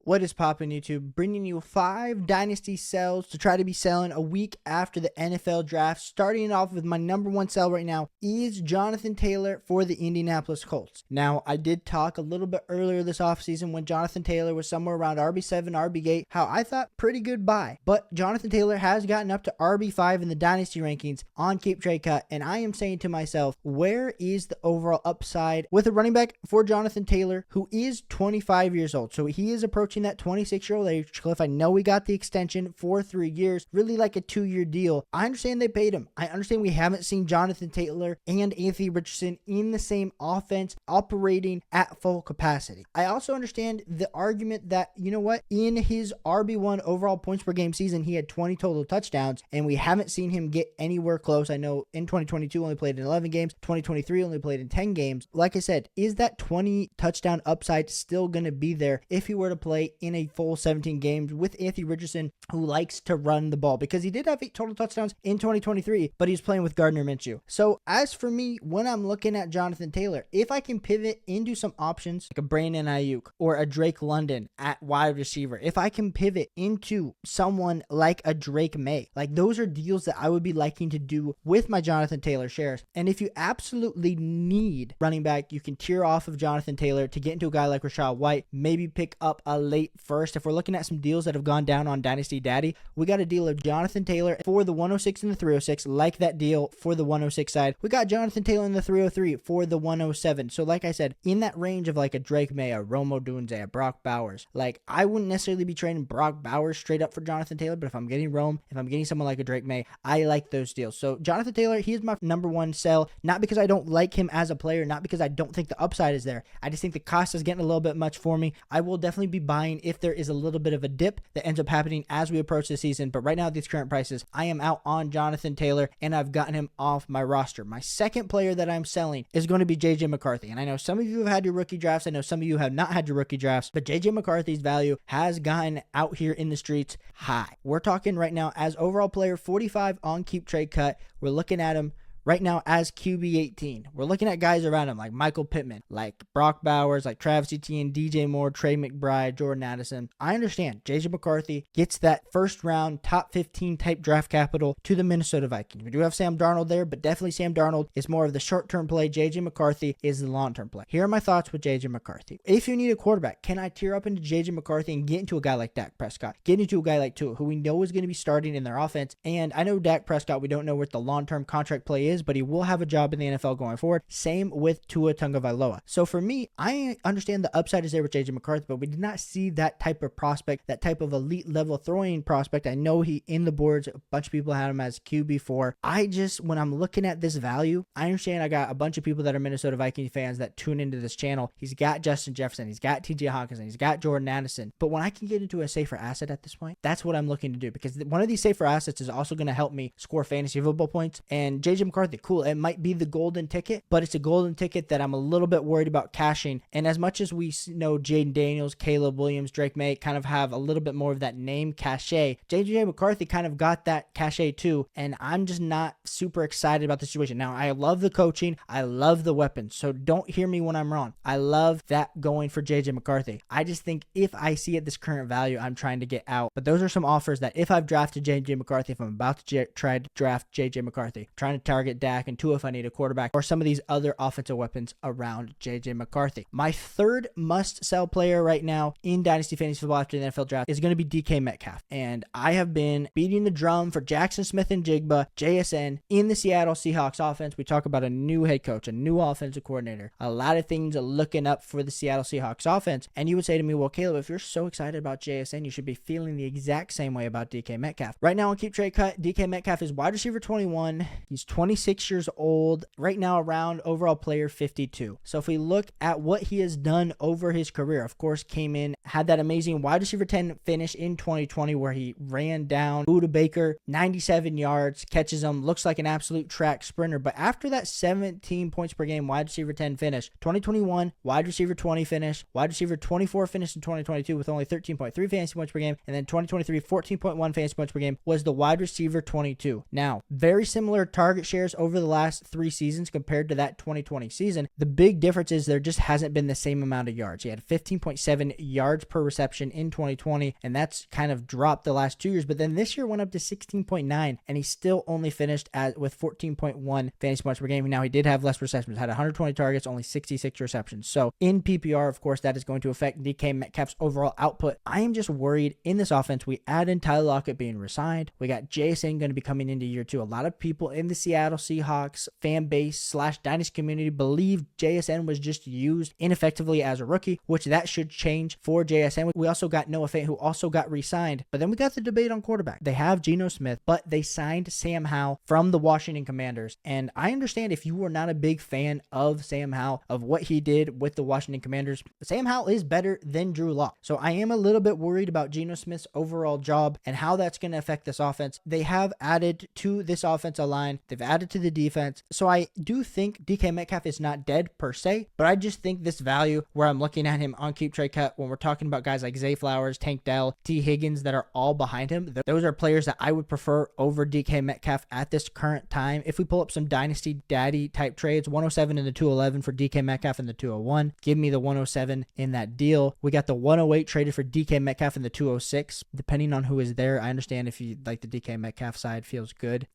What is poppin' YouTube? Bringing you 5 Dynasty sells to try to be selling a week after the NFL draft. Starting off with my number 1 sell right now is Jonathon Taylor for the Indianapolis Colts. Now, I did talk a little bit earlier this offseason when Jonathon Taylor was somewhere around RB7, RB8, how I thought pretty good buy. But Jonathon Taylor has gotten up to RB5 in the Dynasty rankings on Keep Trade Cut, and I am saying to myself, where is the overall upside with a running back for Jonathon Taylor, who is 25 years old? So he is approaching that 26-year-old age cliff. I know we got the extension for 3 years, really like a 2-year deal. I understand they paid him. I understand we haven't seen Jonathon Taylor and Anthony Richardson in the same offense operating at full capacity. I also understand the argument that, you know what, in his RB1 overall points per game season, he had 20 total touchdowns, and we haven't seen him get anywhere close. I know in 2022 only played in 11 games, 2023 only played in 10 games. Like I said, is that 20 touchdown upside still going to be there if he were to play in a full 17 games with Anthony Richardson, who likes to run the ball? Because he did have 8 total touchdowns in 2023, but he's playing with Gardner Minshew. So as for me, when I'm looking at Jonathon Taylor, if I can pivot into some options like a Brandon Ayuk or a Drake London at wide receiver, if I can pivot into someone like a Drake May, like those are deals that I would be liking to do with my Jonathon Taylor shares. And if you absolutely need running back, you can tear off of Jonathon Taylor to get into a guy like Rachaad White, maybe pick up a late first. If we're looking at some deals that have gone down on Dynasty Daddy, we got a deal of Jonathon Taylor for the 106 and the 306, like that deal for the 106 side. We got Jonathon Taylor in the 303 for the 107. So like I said, in that range of like a Drake May, a Romo Dunze, a Brock Bowers, like I wouldn't necessarily be trading Brock Bowers straight up for Jonathon Taylor, but if I'm getting Rome, if I'm getting someone like a Drake May, I like those deals. So Jonathon Taylor, he is my number 1 sell, not because I don't like him as a player, not because I don't think the upside is there. I just think the cost is getting a little bit much for me. I will definitely be buying if there is a little bit of a dip that ends up happening as we approach the season. But right now at these current prices, I am out on Jonathon Taylor and I've gotten him off my roster. My second player that I'm selling is going to be JJ McCarthy. And I know some of you have had your rookie drafts. I know some of you have not had your rookie drafts, but JJ McCarthy's value has gotten out here in the streets high. We're talking right now as overall player 45 on Keep Trade Cut. We're looking at him right now as QB 18. We're looking at guys around him like Michael Pittman, like Brock Bowers, like Travis Etienne, DJ Moore, Trey McBride, Jordan Addison. I understand JJ McCarthy gets that first round top 15 type draft capital to the Minnesota Vikings. We do have Sam Darnold there, but definitely Sam Darnold is more of the short-term play. JJ McCarthy is the long-term play. Here are my thoughts with JJ McCarthy. If you need a quarterback, can I tear up into JJ McCarthy and get into a guy like Dak Prescott? Get into a guy like Tua, who we know is going to be starting in their offense. And I know Dak Prescott, we don't know what the long-term contract play is, but he will have a job in the NFL going forward. Same with Tua Tagovailoa. So for me, I understand the upside is there with JJ McCarthy, but we did not see that type of prospect, that type of elite level throwing prospect. I know he in the boards, a bunch of people had him as QB4. When I'm looking at this value, I understand I got a bunch of people that are Minnesota Vikings fans that tune into this channel. He's got Justin Jefferson, he's got TJ Hawkinson, he's got Jordan Addison. But when I can get into a safer asset at this point, that's what I'm looking to do, because one of these safer assets is also going to help me score fantasy football points. And JJ McCarthy, cool, it might be the golden ticket, but it's a golden ticket that I'm a little bit worried about cashing. And as much as we know Jaden Daniels, Caleb Williams, Drake May kind of have a little bit more of that name cachet, JJ McCarthy kind of got that cachet too, and I'm just not super excited about the situation. Now, I love the coaching, I love the weapons, so don't hear me when I'm wrong. I love that going for JJ McCarthy. I just think if I see at this current value, I'm trying to get out. But those are some offers that if I've drafted JJ McCarthy, if I'm about to try to draft JJ McCarthy, trying to target Dak and Tua if I need a quarterback, or some of these other offensive weapons around JJ McCarthy. My third must-sell player right now in Dynasty Fantasy Football after the NFL draft is going to be DK Metcalf. And I have been beating the drum for Jackson Smith and Jigba, JSN, in the Seattle Seahawks offense. We talk about a new head coach, a new offensive coordinator, a lot of things are looking up for the Seattle Seahawks offense. And you would say to me, well, Caleb, if you're so excited about JSN, you should be feeling the exact same way about DK Metcalf. Right now on Keep Trade Cut, DK Metcalf is wide receiver 21. He's 26 years old. Right now around overall player 52. So if we look at what he has done over his career, of course, came in, had that amazing wide receiver 10 finish in 2020 where he ran down Buda Baker, 97 yards, catches him, looks like an absolute track sprinter. But after that 17 points per game wide receiver 10 finish, 2021 wide receiver 20 finish, wide receiver 24 finish in 2022 with only 13.3 fantasy points per game, and then 2023 14.1 fantasy points per game was the wide receiver 22. Now, very similar target shares course, over the last 3 seasons compared to that 2020 season, the big difference is there just hasn't been the same amount of yards. He had 15.7 yards per reception in 2020, and that's kind of dropped the last 2 years. But then this year went up to 16.9, and he still only finished with 14.1 fantasy points per game. Now, he did have less receptions, had 120 targets, only 66 receptions. So in PPR, of course, that is going to affect DK Metcalf's overall output. I am just worried in this offense. We add in Tyler Lockett being resigned. We got JSN going to be coming into year 2. A lot of people in the Seattle Seahawks fan base / Dynasty community believe JSN was just used ineffectively as a rookie, which that should change for JSN. We also got Noah Fant, who also got re-signed. But then we got the debate on quarterback. They have Geno Smith, but they signed Sam Howell from the Washington Commanders. And I understand if you were not a big fan of Sam Howell, of what he did with the Washington Commanders, Sam Howell is better than Drew Lock. So I am a little bit worried about Geno Smith's overall job and how that's going to affect this offense. They have added to this offensive line. They've added to the defense. So I do think DK Metcalf is not dead per se, but I just think this value where I'm looking at him on keep trade cut when we're talking about guys like Zay Flowers, Tank Dell, T. Higgins that are all behind him, those are players that I would prefer over DK Metcalf at this current time. If we pull up some Dynasty Daddy type trades, 107 and the 211 for DK Metcalf and the 201, give me the 107 in that deal. We got the 108 traded for DK Metcalf and the 206, depending on who is there. I understand if you like the DK Metcalf side feels good.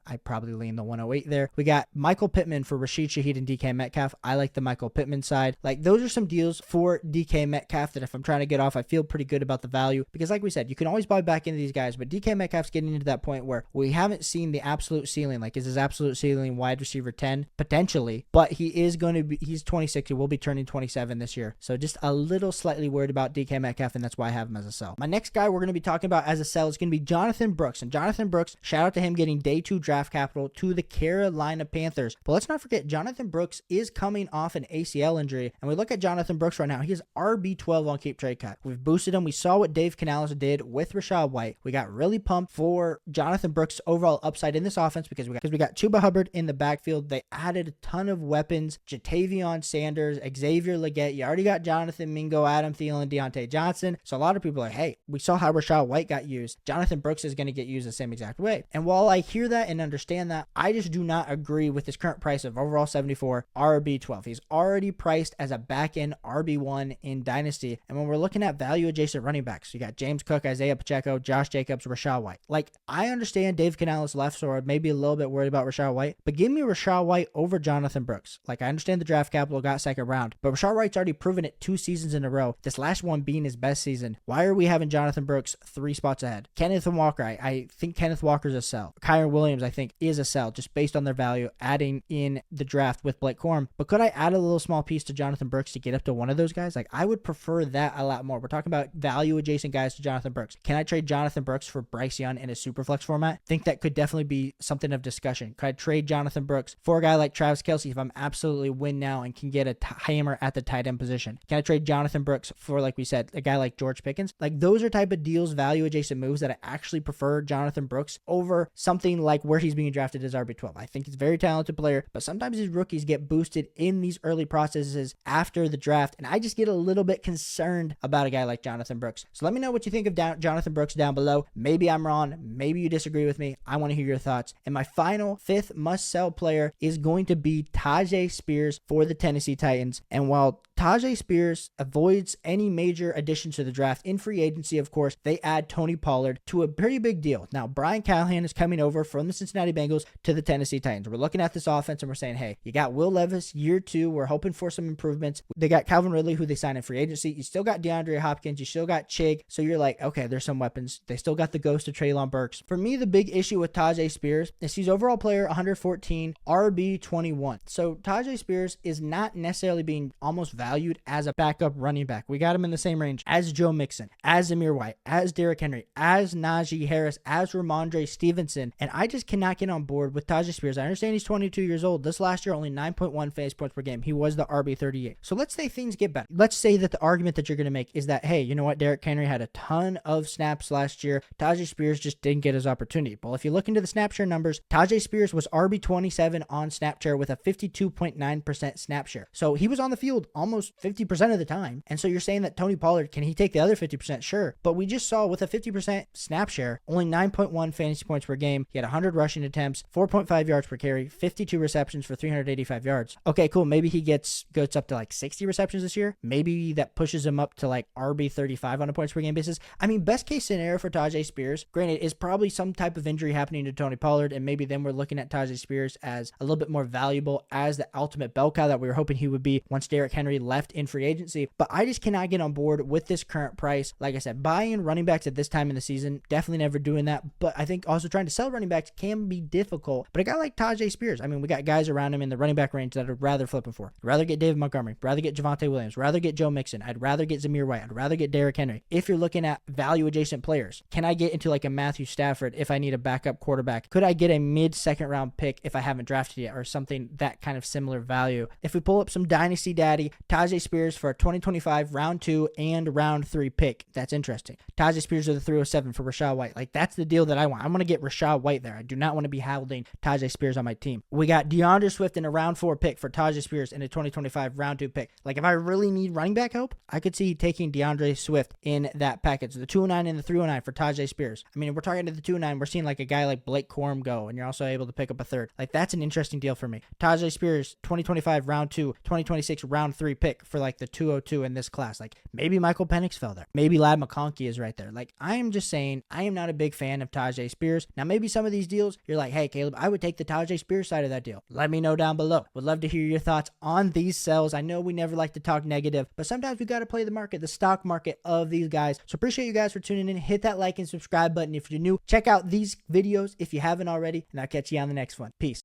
I probably lean the 108 there. We got Michael Pittman for Rashid Shaheed and DK Metcalf. I like the Michael Pittman side. Like, those are some deals for DK Metcalf that if I'm trying to get off, I feel pretty good about the value, because like we said, you can always buy back into these guys, but DK Metcalf's getting into that point where we haven't seen the absolute ceiling. Like, is his absolute ceiling wide receiver 10? Potentially, but he is going to be, he's 26. He will be turning 27 this year. So just a little slightly worried about DK Metcalf, and that's why I have him as a sell. My next guy we're going to be talking about as a sell is going to be Jonathon Brooks. And Jonathon Brooks, shout out to him getting day 2 draft capital to the Carolina Panthers. But let's not forget, Jonathon Brooks is coming off an ACL injury. And we look at Jonathon Brooks right now. He is RB12 on keep trade cut. We've boosted him. We saw what Dave Canales did with Rachaad White. We got really pumped for Jonathon Brooks' overall upside in this offense because we got Chuba Hubbard in the backfield. They added a ton of weapons. Jatavion Sanders, Xavier Legette. You already got Jonathan Mingo, Adam Thielen, Deontay Johnson. So a lot of people are like, hey, we saw how Rachaad White got used. Jonathon Brooks is going to get used the same exact way. And while I hear that and understand that, I just do not agree with his current price of overall 74, RB12. He's already priced as a back-end RB1 in Dynasty. And when we're looking at value-adjacent running backs, you got James Cook, Isaiah Pacheco, Josh Jacobs, Rachaad White. Like, I understand Dave Canales left, so I'm maybe a little bit worried about Rachaad White, but give me Rachaad White over Jonathon Brooks. Like, I understand the draft capital got second round, but Rachaad White's already proven it 2 seasons in a row, this last one being his best season. Why are we having Jonathon Brooks 3 spots ahead? Kenneth Walker, I think Kenneth Walker's a sell. Kyron Williams, I think, is a sell, just based on their value, adding in the draft with Blake Corum. But could I add a little small piece to Jonathon Brooks to get up to one of those guys? Like, I would prefer that a lot more. We're talking about value-adjacent guys to Jonathon Brooks. Can I trade Jonathon Brooks for Bryce Young in a Superflex format? Think that could definitely be something of discussion. Could I trade Jonathon Brooks for a guy like Travis Kelce if I'm absolutely win now and can get a hammer at the tight end position? Can I trade Jonathon Brooks for, like we said, a guy like George Pickens? Like, those are type of deals, value-adjacent moves that I actually prefer Jonathon Brooks over something like where he's being drafted as RB12. I think he's a very talented player, but sometimes these rookies get boosted in these early processes after the draft, and I just get a little bit concerned about a guy like Jonathon Brooks. So let me know what you think of Jonathon Brooks down below. Maybe I'm wrong. Maybe you disagree with me. I want to hear your thoughts. And my final 5th must-sell player is going to be Tyjae Spears for the Tennessee Titans. And while Tyjae Spears avoids any major additions to the draft in free agency, of course, they add Tony Pollard to a pretty big deal. Now, Brian Callahan is coming over from the Cincinnati Bengals to the Tennessee Titans. We're looking at this offense and we're saying, hey, you got Will Levis year 2. We're hoping for some improvements. They got Calvin Ridley, who they signed in free agency. You still got DeAndre Hopkins. You still got Chig. So you're like, okay, there's some weapons. They still got the ghost of Treylon Burks. For me, the big issue with Tyjae Spears is he's overall player 114, RB21. So Tyjae Spears is not necessarily being almost valued as a backup running back. We got him in the same range as Joe Mixon, as Amir White, as Derrick Henry, as Najee Harris, as Ramondre Stevenson. And I just cannot get on board with Tyjae Spears. I understand he's 22 years old. This last year, only 9.1 fantasy points per game. He was the RB38. So let's say things get better. Let's say that the argument that you're going to make is that, hey, you know what? Derrick Henry had a ton of snaps last year. Tyjae Spears just didn't get his opportunity. Well, if you look into the snap share numbers, Tyjae Spears was RB27 on snap share with a 52.9% snap share. So he was on the field almost almost 50% of the time. And so you're saying that Tony Pollard, can he take the other 50%? Sure. But we just saw with a 50% snap share, only 9.1 fantasy points per game. He had 100 rushing attempts, 4.5 yards per carry, 52 receptions for 385 yards. Okay, cool. Maybe he goes up to like 60 receptions this year. Maybe that pushes him up to like RB 35 on a points per game basis. I mean, best case scenario for Tyjae Spears, granted, is probably some type of injury happening to Tony Pollard, and maybe then we're looking at Tyjae Spears as a little bit more valuable as the ultimate bell cow that we were hoping he would be once Derrick Henry left in free agency. But I just cannot get on board with this current price. Like I said, buying running backs at this time in the season, definitely never doing that. But I think also trying to sell running backs can be difficult. But a guy like Tyjae Spears, I mean, we got guys around him in the running back range that I'd rather flipping for. I'd rather get David Montgomery, rather get Javonte Williams, rather get Joe Mixon. I'd rather get Zamir White. I'd rather get Derrick Henry. If you're looking at value adjacent players, can I get into like a Matthew Stafford if I need a backup quarterback? Could I get a mid-second round pick if I haven't drafted yet, or something that kind of similar value? If we pull up some Dynasty Daddy, Tyjae Spears for a 2025 round 2 and round 3 pick. That's interesting. Tyjae Spears are the 307 for Rachaad White. Like, that's the deal that I want. I'm going to get Rachaad White there. I do not want to be holding Tyjae Spears on my team. We got DeAndre Swift in a round 4 pick for Tyjae Spears in a 2025 round 2 pick. Like, if I really need running back help, I could see taking DeAndre Swift in that package. The 209 and the 309 for Tyjae Spears. I mean, if we're talking to the 209, we're seeing like a guy like Blake Corum go, and you're also able to pick up a third. Like, that's an interesting deal for me. Tyjae Spears, 2025 round 2, 2026 round 3 pick for like the 202 in this class. Like, maybe Michael Penix fell there. Maybe Ladd McConkey is right there. Like, I am just saying, I am not a big fan of Tyjae Spears. Now, maybe some of these deals, you're like, hey, Caleb, I would take the Tyjae Spears side of that deal. Let me know down below. Would love to hear your thoughts on these sells. I know we never like to talk negative, but sometimes we got to play the market, the stock market of these guys. So appreciate you guys for tuning in. Hit that like and subscribe button if you're new. Check out these videos if you haven't already, and I'll catch you on the next one. Peace.